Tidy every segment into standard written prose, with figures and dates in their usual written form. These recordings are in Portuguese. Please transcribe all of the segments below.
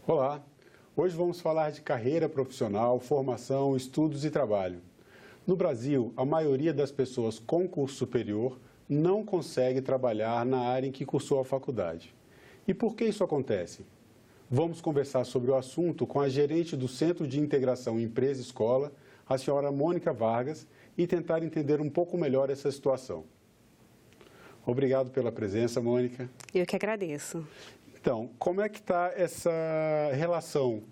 Olá! Hoje vamos falar de carreira profissional, formação, estudos e trabalho. No Brasil, a maioria das pessoas com curso superior não consegue trabalhar na área em que cursou a faculdade. E por que isso acontece? Vamos conversar sobre o assunto com a gerente do Centro de Integração Empresa-Escola, a senhora Mônica Vargas, e tentar entender um pouco melhor essa situação. Obrigado pela presença, Mônica. Eu que agradeço. Então, como é que está essa relação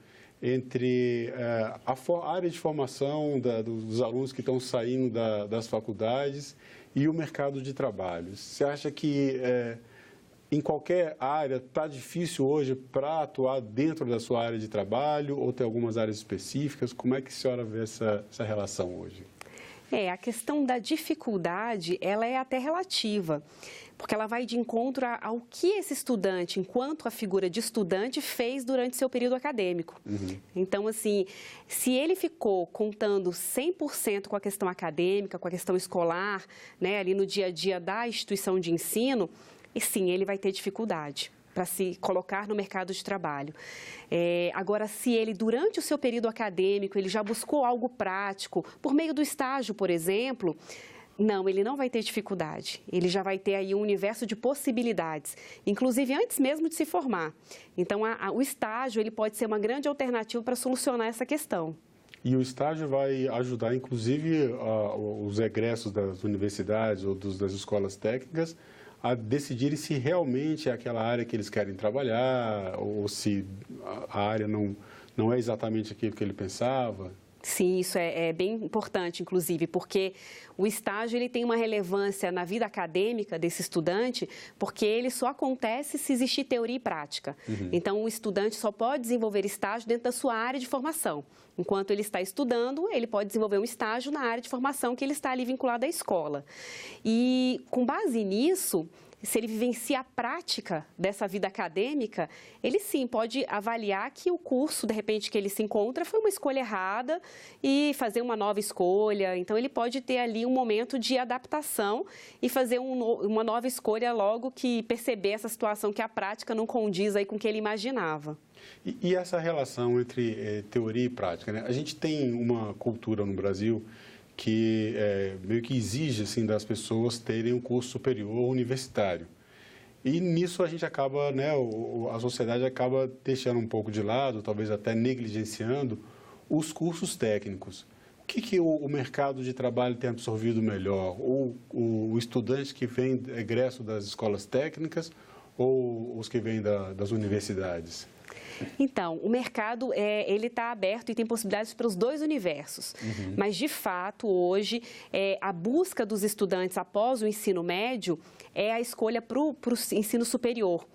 entre a área de formação dos alunos que estão saindo das faculdades e o mercado de trabalho? Você acha que em qualquer área está difícil hoje para atuar dentro da sua área de trabalho ou tem algumas áreas específicas? Como é que a senhora vê essa relação hoje? A questão da dificuldade, ela é até relativa, porque ela vai de encontro ao que esse estudante, enquanto a figura de estudante, fez durante seu período acadêmico. Então, assim, se ele ficou contando 100% com a questão acadêmica, com a questão escolar, né, ali no dia a dia da instituição de ensino, e sim, ele vai ter dificuldade para se colocar no mercado de trabalho. Agora, se ele, durante o seu período acadêmico, ele já buscou algo prático, por meio do estágio, por exemplo, não, ele não vai ter dificuldade. Ele já vai ter aí um universo de possibilidades, inclusive antes mesmo de se formar. Então, o estágio ele pode ser uma grande alternativa para solucionar essa questão. E o estágio vai ajudar, inclusive, os egressos das universidades ou das escolas técnicas a decidirem se realmente é aquela área que eles querem trabalhar ou se a área não é exatamente aquilo que ele pensava. Sim, isso é bem importante, inclusive, porque o estágio ele tem uma relevância na vida acadêmica desse estudante, porque ele só acontece se existir teoria e prática. Então, o estudante só pode desenvolver estágio dentro da sua área de formação. Enquanto ele está estudando, ele pode desenvolver um estágio na área de formação que ele está ali vinculado à escola. E, com base nisso, se ele vivencia a prática dessa vida acadêmica, ele sim pode avaliar que o curso, de repente, que ele se encontra foi uma escolha errada e fazer uma nova escolha. Então, ele pode ter ali um momento de adaptação e fazer uma nova escolha logo que perceber essa situação que a prática não condiz aí com o que ele imaginava. E essa relação entre teoria e prática, né? A gente tem uma cultura no Brasil que meio que exige assim, das pessoas terem um curso superior universitário. E nisso a gente acaba, né, a sociedade acaba deixando um pouco de lado, talvez até negligenciando, os cursos técnicos. O que o mercado de trabalho tem absorvido melhor? Ou o estudante que vem egresso das escolas técnicas ou os que vêm das universidades? Então, o mercado ele está aberto e tem possibilidades para os dois universos. Mas, de fato, hoje, a busca dos estudantes após o ensino médio é a escolha para o ensino superior.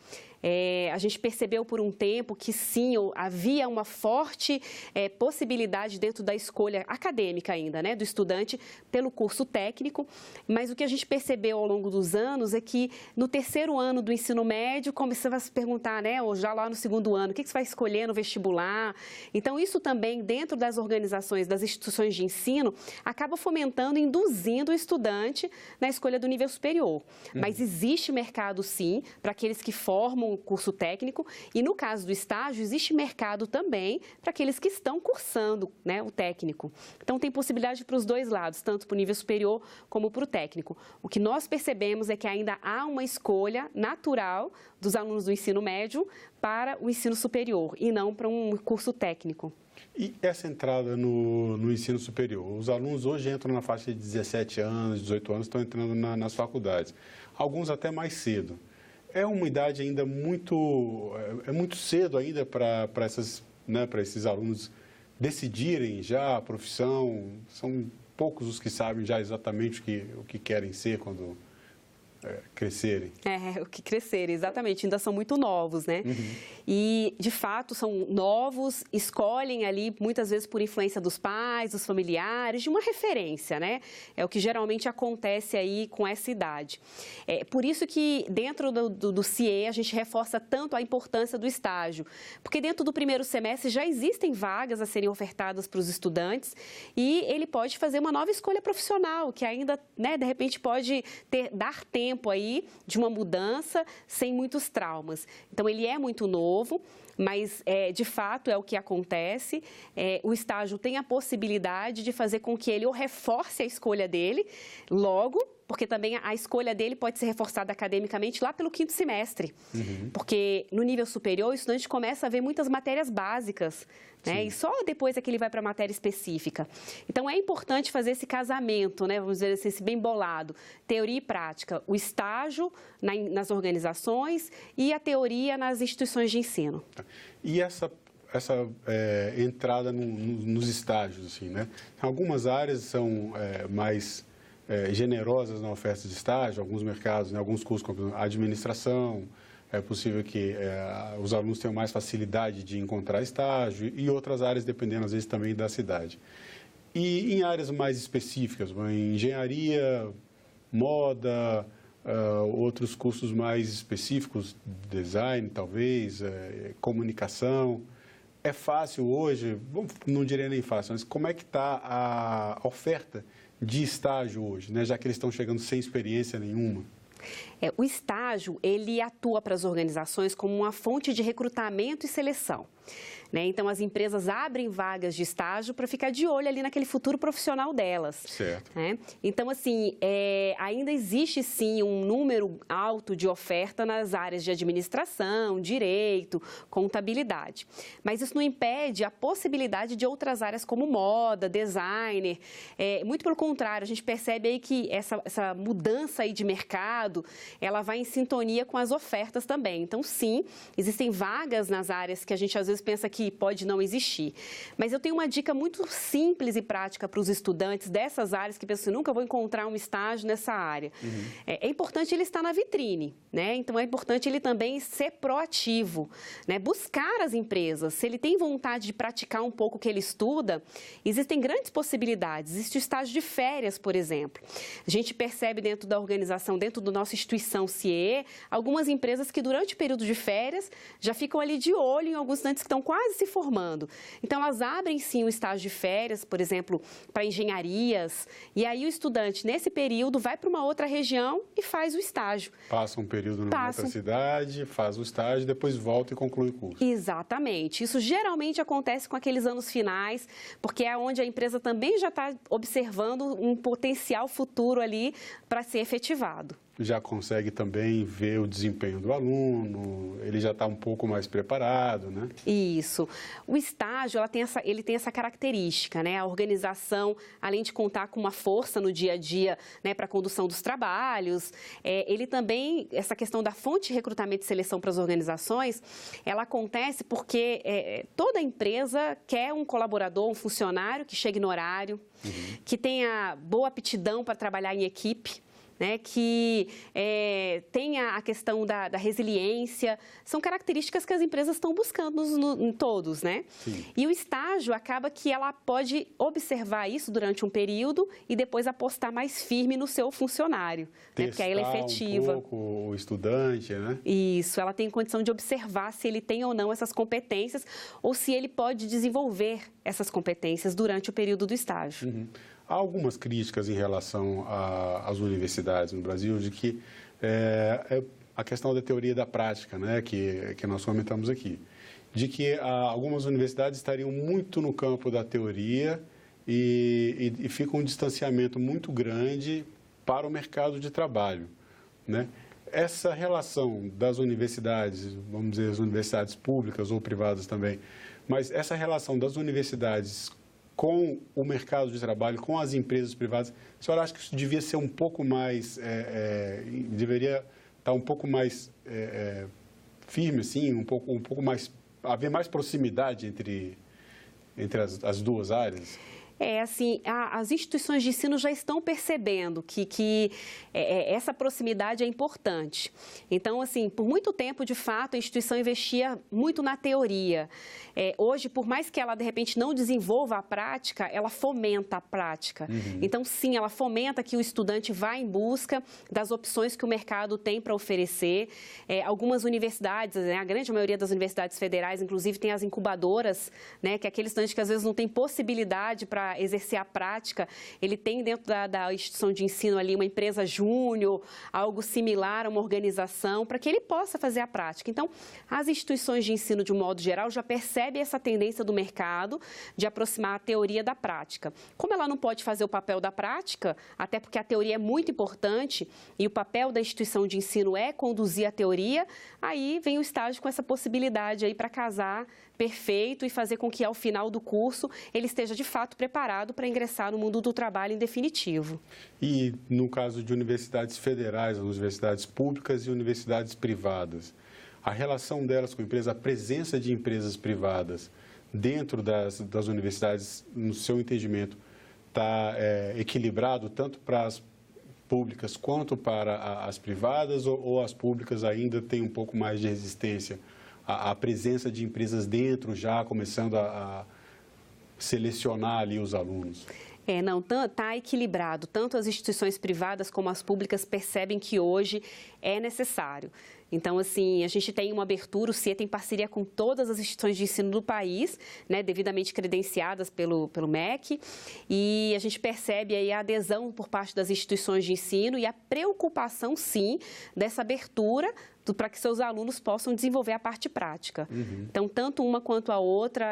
A gente percebeu por um tempo que sim, havia uma forte possibilidade dentro da escolha acadêmica ainda, né, do estudante pelo curso técnico, mas o que a gente percebeu ao longo dos anos é que no terceiro ano do ensino médio começava a se perguntar, né, ou já lá no segundo ano, o que você vai escolher no vestibular? Então, isso também dentro das organizações, das instituições de ensino, acaba fomentando, induzindo o estudante na escolha do nível superior. Mas existe mercado sim, para aqueles que formam o curso técnico e no caso do estágio existe mercado também para aqueles que estão cursando, né, o técnico. Então tem possibilidade para os dois lados, tanto para o nível superior como para o técnico. O que nós percebemos é que ainda há uma escolha natural dos alunos do ensino médio para o ensino superior e não para um curso técnico. E essa entrada no ensino superior? Os alunos hoje entram na faixa de 17 anos, 18 anos, estão entrando nas faculdades. Alguns até mais cedo. É uma idade ainda muito cedo ainda para esses alunos decidirem já a profissão. São poucos os que sabem já exatamente o que querem ser quando crescerem. O que crescerem, exatamente. Ainda são muito novos, né? E, de fato, são novos, escolhem ali, muitas vezes por influência dos pais, dos familiares, de uma referência, né? É o que geralmente acontece aí com essa idade. Por isso que, dentro do CIE, a gente reforça tanto a importância do estágio, porque dentro do primeiro semestre já existem vagas a serem ofertadas para os estudantes e ele pode fazer uma nova escolha profissional, que ainda, né, de repente, pode dar tempo aí de uma mudança sem muitos traumas. Então, ele é muito novo, mas de fato é o que acontece. O estágio tem a possibilidade de fazer com que ele ou reforce a escolha dele logo, porque também a escolha dele pode ser reforçada academicamente lá pelo 5º semestre. Porque no nível superior, o estudante começa a ver muitas matérias básicas, né? E só depois é que ele vai para a matéria específica. Então, é importante fazer esse casamento, né? Vamos dizer assim, esse bem bolado, teoria e prática, o estágio nas organizações e a teoria nas instituições de ensino. E essa entrada nos estágios, assim, né? Algumas áreas são mais generosas na oferta de estágio, alguns mercados, em alguns cursos como administração, é possível que os alunos tenham mais facilidade de encontrar estágio e outras áreas, dependendo às vezes também da cidade. E em áreas mais específicas, em engenharia, moda, outros cursos mais específicos, design talvez, comunicação. É fácil hoje, não diria nem fácil, mas como é que está a oferta de estágio hoje, né? Já que eles estão chegando sem experiência nenhuma? O estágio, ele atua para as organizações como uma fonte de recrutamento e seleção, né? Então, as empresas abrem vagas de estágio para ficar de olho ali naquele futuro profissional delas. Certo. Né? Então, assim, ainda existe, sim, um número alto de oferta nas áreas de administração, direito, contabilidade. Mas isso não impede a possibilidade de outras áreas como moda, designer. Muito pelo contrário, a gente percebe aí que essa mudança aí de mercado, ela vai em sintonia com as ofertas também. Então, sim, existem vagas nas áreas que a gente às vezes pensa que pode não existir. Mas eu tenho uma dica muito simples e prática para os estudantes dessas áreas que pensam, nunca vou encontrar um estágio nessa área. É importante ele estar na vitrine, né? Então, é importante ele também ser proativo, né? Buscar as empresas. Se ele tem vontade de praticar um pouco o que ele estuda, existem grandes possibilidades. Existe o estágio de férias, por exemplo. A gente percebe dentro da organização, dentro da nossa instituição CIE, algumas empresas que durante o período de férias já ficam ali de olho em alguns estudantes que estão quase se formando. Então, elas abrem sim o estágio de férias, por exemplo, para engenharias, e aí o estudante, nesse período, vai para uma outra região e faz o estágio. Passa um período numa outra cidade, faz o estágio, depois volta e conclui o curso. Exatamente. Isso geralmente acontece com aqueles anos finais, porque é onde a empresa também já está observando um potencial futuro ali para ser efetivado. Já consegue também ver o desempenho do aluno, ele já está um pouco mais preparado, né? Isso. O estágio, ele tem essa característica, né? A organização, além de contar com uma força no dia a dia, né, para a condução dos trabalhos, ele também, essa questão da fonte de recrutamento e seleção para as organizações, ela acontece porque toda empresa quer um colaborador, um funcionário que chegue no horário, que tenha boa aptidão para trabalhar em equipe, né, que tenha a questão da resiliência, são características que as empresas estão buscando em todos, né? Sim. E o estágio acaba que ela pode observar isso durante um período e depois apostar mais firme no seu funcionário, né? Porque aí ela é efetiva. Um pouco o estudante, né? Isso, ela tem condição de observar se ele tem ou não essas competências ou se ele pode desenvolver essas competências durante o período do estágio. Há algumas críticas em relação às universidades no Brasil de que a questão da teoria e da prática, né, que nós comentamos aqui, de que algumas universidades estariam muito no campo da teoria e fica um distanciamento muito grande para o mercado de trabalho, né? Essa relação das universidades, vamos dizer, as universidades públicas ou privadas também, mas essa relação das universidades com o mercado de trabalho, com as empresas privadas, a senhora acha que isso devia ser um pouco mais, deveria estar um pouco mais firme, assim, um pouco mais, haver mais proximidade entre as duas áreas? Assim, as instituições de ensino já estão percebendo que essa proximidade é importante. Então, assim, por muito tempo, de fato, a instituição investia muito na teoria. Hoje, por mais que ela, de repente, não desenvolva a prática, ela fomenta a prática. Então, sim, ela fomenta que o estudante vá em busca das opções que o mercado tem para oferecer. Algumas universidades, né, a grande maioria das universidades federais, inclusive, tem as incubadoras, né, que é aquele estudante que, às vezes, não tem possibilidade para para exercer a prática, ele tem dentro da instituição de ensino ali uma empresa júnior, algo similar a uma organização, para que ele possa fazer a prática. Então, as instituições de ensino, de um modo geral, já percebem essa tendência do mercado de aproximar a teoria da prática. Como ela não pode fazer o papel da prática, até porque a teoria é muito importante e o papel da instituição de ensino é conduzir a teoria, aí vem o estágio com essa possibilidade aí para casar perfeito e fazer com que ao final do curso ele esteja de fato preparado para ingressar no mundo do trabalho em definitivo. E no caso de universidades federais, universidades públicas e universidades privadas, a relação delas com a empresa, a presença de empresas privadas dentro das universidades, no seu entendimento, está equilibrado tanto para as públicas quanto para as privadas, ou as públicas ainda têm um pouco mais de resistência à presença de empresas dentro, já começando a selecionar ali os alunos? Não, está equilibrado. Tanto as instituições privadas como as públicas percebem que hoje é necessário. Então, assim, a gente tem uma abertura, o CIE tem parceria com todas as instituições de ensino do país, né, devidamente credenciadas pelo MEC, e a gente percebe aí a adesão por parte das instituições de ensino e a preocupação, sim, dessa abertura para que seus alunos possam desenvolver a parte prática. Então, tanto uma quanto a outra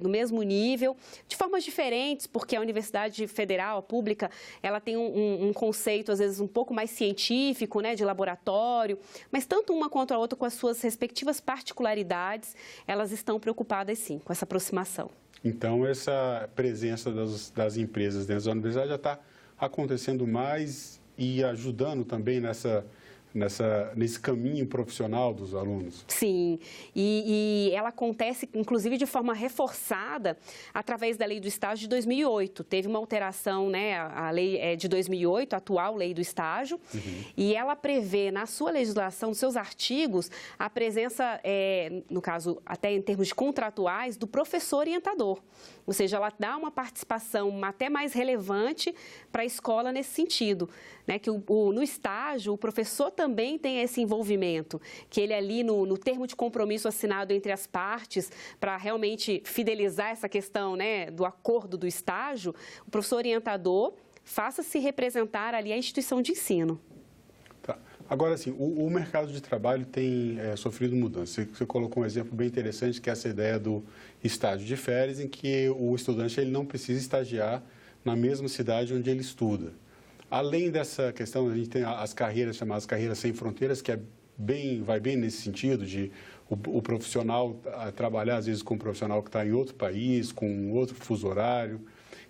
no mesmo nível, de formas diferentes, porque a Universidade Federal, a pública, ela tem um conceito, às vezes, um pouco mais científico, né, de laboratório, mas tanto uma quanto a outra, com as suas respectivas particularidades, elas estão preocupadas, sim, com essa aproximação. Então, essa presença das empresas dentro da universidade já está acontecendo mais e ajudando também nesse caminho profissional dos alunos? Sim, e ela acontece, inclusive, de forma reforçada através da Lei do Estágio de 2008. Teve uma alteração, né, a lei é de 2008, a atual Lei do Estágio, e ela prevê na sua legislação, nos seus artigos, a presença, no caso, até em termos de contratuais, do professor orientador. Ou seja, ela dá uma participação até mais relevante para a escola nesse sentido, né, que no estágio o professor também tem esse envolvimento, que ele ali no termo de compromisso assinado entre as partes, para realmente fidelizar essa questão, né, do acordo do estágio, o professor orientador faça-se representar ali a instituição de ensino. Tá. Agora, assim, o mercado de trabalho tem sofrido mudanças. Você colocou um exemplo bem interessante, que é essa ideia do estágio de férias, em que o estudante ele não precisa estagiar na mesma cidade onde ele estuda. Além dessa questão, a gente tem as carreiras chamadas carreiras sem fronteiras, que vai bem nesse sentido de o profissional trabalhar, às vezes, com um profissional que está em outro país, com outro fuso horário.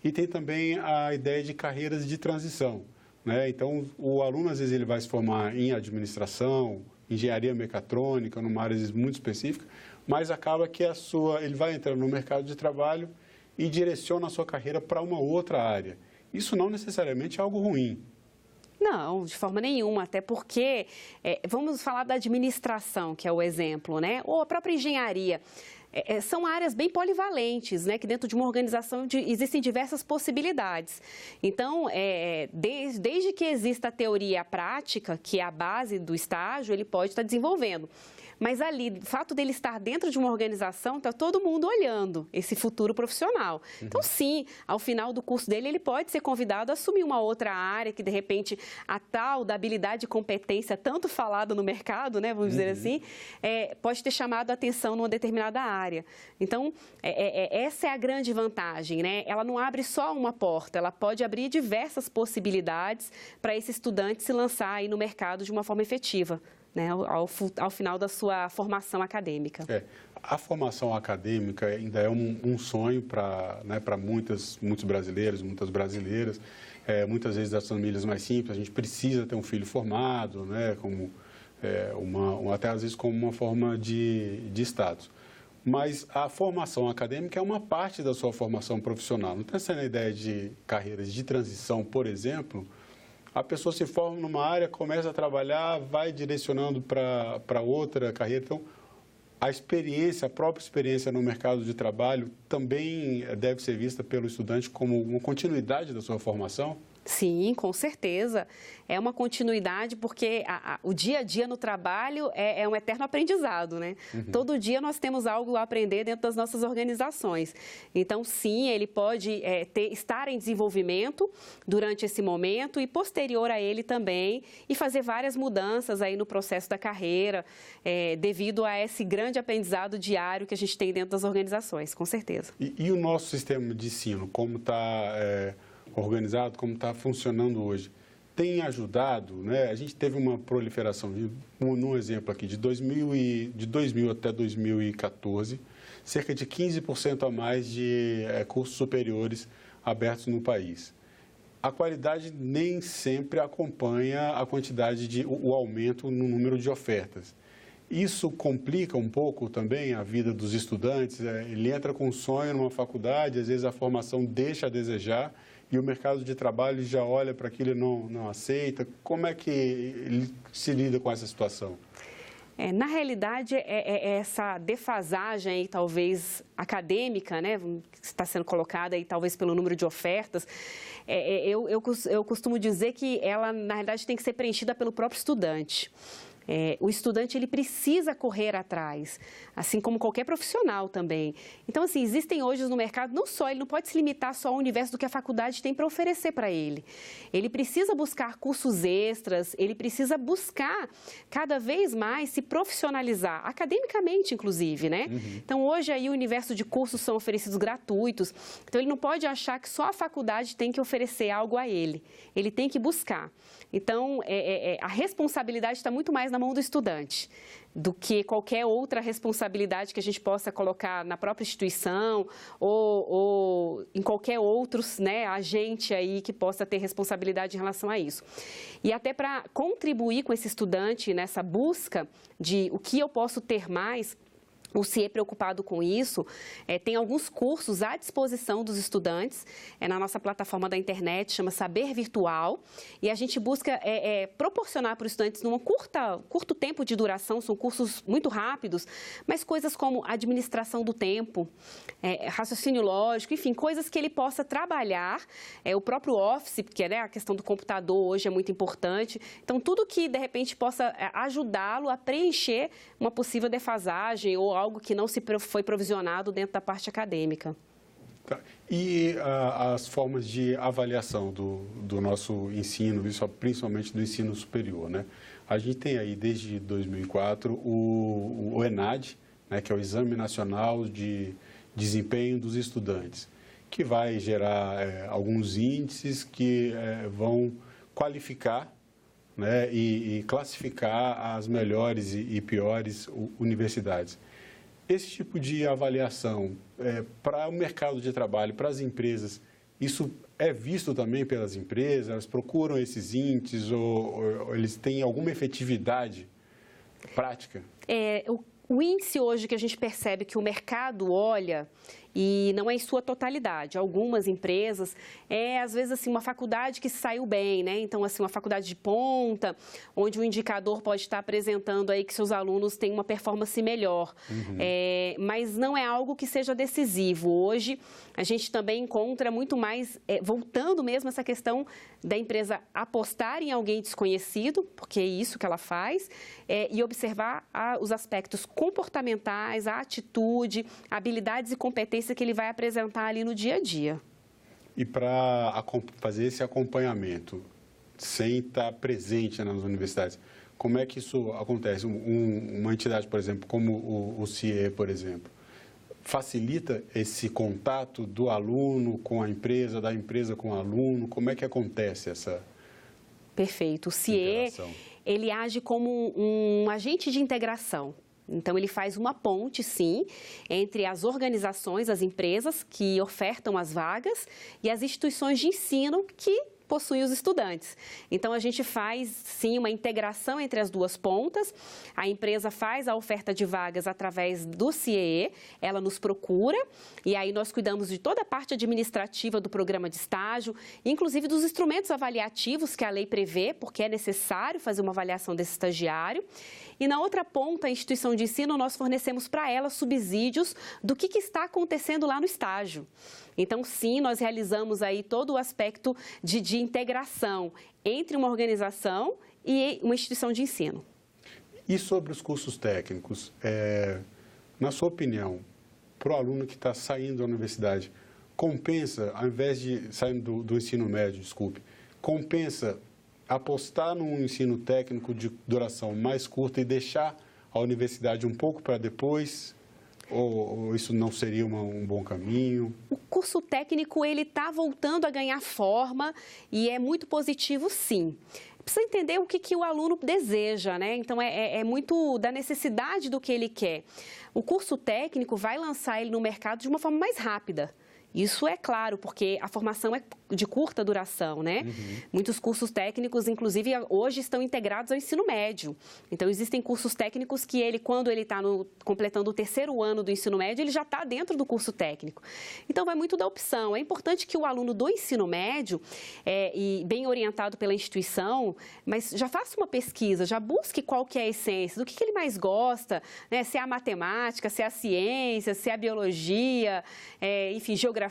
E tem também a ideia de carreiras de transição, né? Então, o aluno, às vezes, ele vai se formar em administração, engenharia mecatrônica, numa área, às vezes, muito específica, mas acaba que ele vai entrar no mercado de trabalho e direciona a sua carreira para uma outra área. Isso não necessariamente é algo ruim. Não, de forma nenhuma, até porque, vamos falar da administração, que é o exemplo, né? Ou a própria engenharia. São áreas bem polivalentes, né? Que dentro de uma organização existem diversas possibilidades. Então, desde que exista a teoria e a prática, que é a base do estágio, ele pode estar desenvolvendo. Mas ali, o fato dele estar dentro de uma organização, está todo mundo olhando esse futuro profissional. Então, sim, ao final do curso dele, ele pode ser convidado a assumir uma outra área que, de repente, a tal da habilidade e competência, tanto falada no mercado, né, vamos dizer assim, pode ter chamado a atenção numa determinada área. Então, essa é a grande vantagem, né? Ela não abre só uma porta, ela pode abrir diversas possibilidades para esse estudante se lançar aí no mercado de uma forma efetiva, né, ao final da sua formação acadêmica. A formação acadêmica ainda é um sonho para muitos brasileiros, muitas brasileiras, muitas vezes das famílias mais simples. A gente precisa ter um filho formado, né, até às vezes como uma forma de status. Mas a formação acadêmica é uma parte da sua formação profissional. Não tem essa ideia de carreiras de transição, por exemplo. A pessoa se forma numa área, começa a trabalhar, vai direcionando para outra carreira. Então, a própria experiência no mercado de trabalho também deve ser vista pelo estudante como uma continuidade da sua formação? Sim, com certeza. É uma continuidade porque o dia a dia no trabalho é um eterno aprendizado, né? Todo dia nós temos algo a aprender dentro das nossas organizações. Então, sim, ele pode estar em desenvolvimento durante esse momento e posterior a ele também e fazer várias mudanças aí no processo da carreira devido a esse grande aprendizado diário que a gente tem dentro das organizações, com certeza. E o nosso sistema de ensino, como está organizado, como está funcionando hoje, tem ajudado, né? A gente teve uma proliferação, num exemplo aqui, de 2000 até 2014, cerca de 15% a mais de cursos superiores abertos no país. A qualidade nem sempre acompanha a quantidade o aumento no número de ofertas. Isso complica um pouco também a vida dos estudantes. Ele entra com um sonho numa faculdade, às vezes a formação deixa a desejar e o mercado de trabalho já olha para aquilo e não aceita. Como é que ele se lida com essa situação? Na realidade, essa defasagem aí, talvez acadêmica, né, que está sendo colocada aí, talvez pelo número de ofertas, eu costumo dizer que ela, na realidade, tem que ser preenchida pelo próprio estudante. O estudante ele precisa correr atrás, assim como qualquer profissional também. Então, assim, existem hoje no mercado, ele não pode se limitar só ao universo do que a faculdade tem para oferecer para ele. Ele precisa buscar cursos extras, ele precisa buscar cada vez mais se profissionalizar, academicamente, inclusive, né? Então, hoje aí o universo de cursos são oferecidos gratuitos, então ele não pode achar que só a faculdade tem que oferecer algo a ele, ele tem que buscar. Então, a responsabilidade está muito mais na mão do estudante do que qualquer outra responsabilidade que a gente possa colocar na própria instituição ou em qualquer outro, né, agente aí que possa ter responsabilidade em relação a isso. E até para contribuir com esse estudante nessa busca de o que eu posso ter mais, o CIE preocupado com isso, tem alguns cursos à disposição dos estudantes, na nossa plataforma da internet, chama Saber Virtual, e a gente busca proporcionar para os estudantes, num curto tempo de duração, são cursos muito rápidos, mas coisas como administração do tempo, raciocínio lógico, enfim, coisas que ele possa trabalhar, o próprio Office, porque a questão do computador hoje é muito importante, então tudo que, de repente, possa ajudá-lo a preencher uma possível defasagem ou algo que não foi provisionado dentro da parte acadêmica. Tá. E as formas de avaliação do nosso ensino, principalmente do ensino superior, né? A gente tem aí, desde 2004, o ENAD, né, que é o Exame Nacional de Desempenho dos Estudantes, que vai gerar alguns índices que vão qualificar, né, e classificar as melhores e piores universidades. Esse tipo de avaliação para o mercado de trabalho, para as empresas, isso é visto também pelas empresas? Elas procuram esses índices ou eles têm alguma efetividade prática? O índice hoje que a gente percebe que o mercado olha, e não é em sua totalidade, algumas empresas, às vezes assim, uma faculdade que saiu bem, né? Então, assim, uma faculdade de ponta, onde o indicador pode estar apresentando aí que seus alunos têm uma performance melhor. Mas não é algo que seja decisivo. Hoje, a gente também encontra muito mais, voltando mesmo a essa questão da empresa apostar em alguém desconhecido, porque é isso que ela faz, e observar os aspectos comportamentais, a atitude, habilidades e competências que ele vai apresentar ali no dia a dia. E para fazer esse acompanhamento, sem estar presente nas universidades, como é que isso acontece? Uma entidade, por exemplo, como o CIE, por exemplo, facilita esse contato do aluno com a empresa, da empresa com o aluno? Como é que acontece essa Perfeito. O CIE, ele age como um agente de integração. Então, ele faz uma ponte, sim, entre as organizações, as empresas que ofertam as vagas e as instituições de ensino que possuem os estudantes. Então, a gente faz, sim, uma integração entre as duas pontas. A empresa faz a oferta de vagas através do CIE, ela nos procura e aí nós cuidamos de toda a parte administrativa do programa de estágio, inclusive dos instrumentos avaliativos que a lei prevê, porque é necessário fazer uma avaliação desse estagiário. e na outra ponta, a instituição de ensino, nós fornecemos para ela subsídios do que está acontecendo lá no estágio. Então, sim, nós realizamos aí todo o aspecto de integração entre uma organização e uma instituição de ensino. E sobre os cursos técnicos, na sua opinião, para o aluno que está saindo da universidade, compensa, ao invés de sair do ensino médio, compensa apostar num ensino técnico de duração mais curta e deixar a universidade um pouco para depois? Ou isso não seria um bom caminho? O curso técnico, ele está voltando a ganhar forma e é muito positivo, sim. Precisa entender o que o aluno deseja, né? Então, é muito da necessidade do que ele quer. O curso técnico vai lançar ele no mercado de uma forma mais rápida. Isso é claro, porque a formação é de curta duração, né? Muitos cursos técnicos, inclusive, hoje estão integrados ao ensino médio. Então, existem cursos técnicos que quando ele está completando o 3º ano do ensino médio, ele já está dentro do curso técnico. Então, vai muito da opção. É importante que o aluno do ensino médio, e bem orientado pela instituição, mas já faça uma pesquisa, já busque qual que é a essência, do que ele mais gosta, né? Se é a matemática, se é a ciência, se é a biologia, enfim, geografia,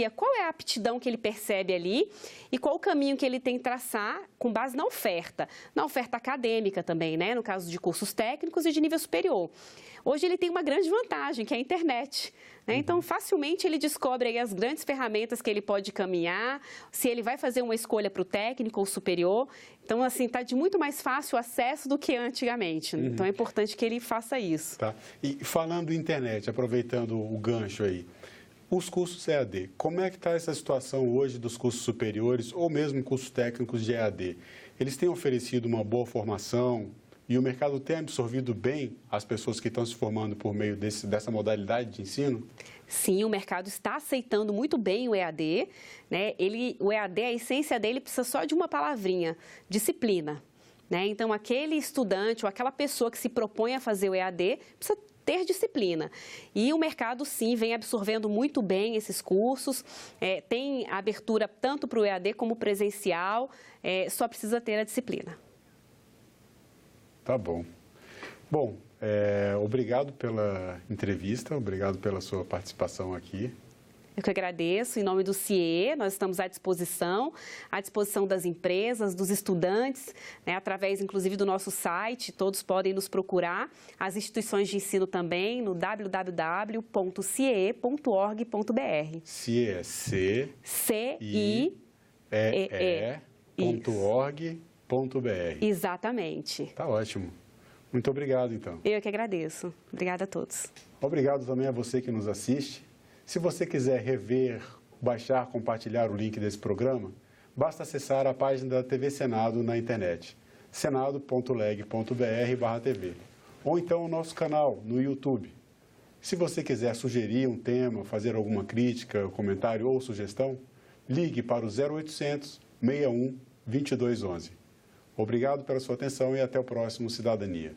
qual é a aptidão que ele percebe ali e qual o caminho que ele tem que traçar com base na oferta acadêmica também, né? No caso de cursos técnicos e de nível superior. Hoje ele tem uma grande vantagem, que é a internet, né? Então, facilmente ele descobre aí as grandes ferramentas que ele pode caminhar, se ele vai fazer uma escolha para o técnico ou superior. Então, assim, está de muito mais fácil acesso do que antigamente. Então, é importante que ele faça isso. Tá. E falando em internet, aproveitando o gancho aí, os cursos EAD, como é que está essa situação hoje dos cursos superiores ou mesmo cursos técnicos de EAD? Eles têm oferecido uma boa formação e o mercado tem absorvido bem as pessoas que estão se formando por meio dessa modalidade de ensino? Sim, o mercado está aceitando muito bem o EAD, né? O EAD, a essência dele precisa só de uma palavrinha, disciplina, né? Então, aquele estudante ou aquela pessoa que se propõe a fazer o EAD precisa ter disciplina. E o mercado, sim, vem absorvendo muito bem esses cursos, tem abertura tanto para o EAD como presencial, só precisa ter a disciplina. Tá bom. Bom, obrigado pela entrevista, obrigado pela sua participação aqui. Eu que agradeço, em nome do CIE, nós estamos à disposição das empresas, dos estudantes, né, através, inclusive, do nosso site, todos podem nos procurar, as instituições de ensino também, no www.ciee.org.br. CIE é CIEE.org.br. Exatamente. Tá ótimo. Muito obrigado, então. Eu que agradeço. Obrigada a todos. Obrigado também a você que nos assiste. Se você quiser rever, baixar, compartilhar o link desse programa, basta acessar a página da TV Senado na internet, senado.leg.br/tv, ou então o nosso canal no YouTube. Se você quiser sugerir um tema, fazer alguma crítica, comentário ou sugestão, ligue para o 0800 61 2211. Obrigado pela sua atenção e até o próximo Cidadania.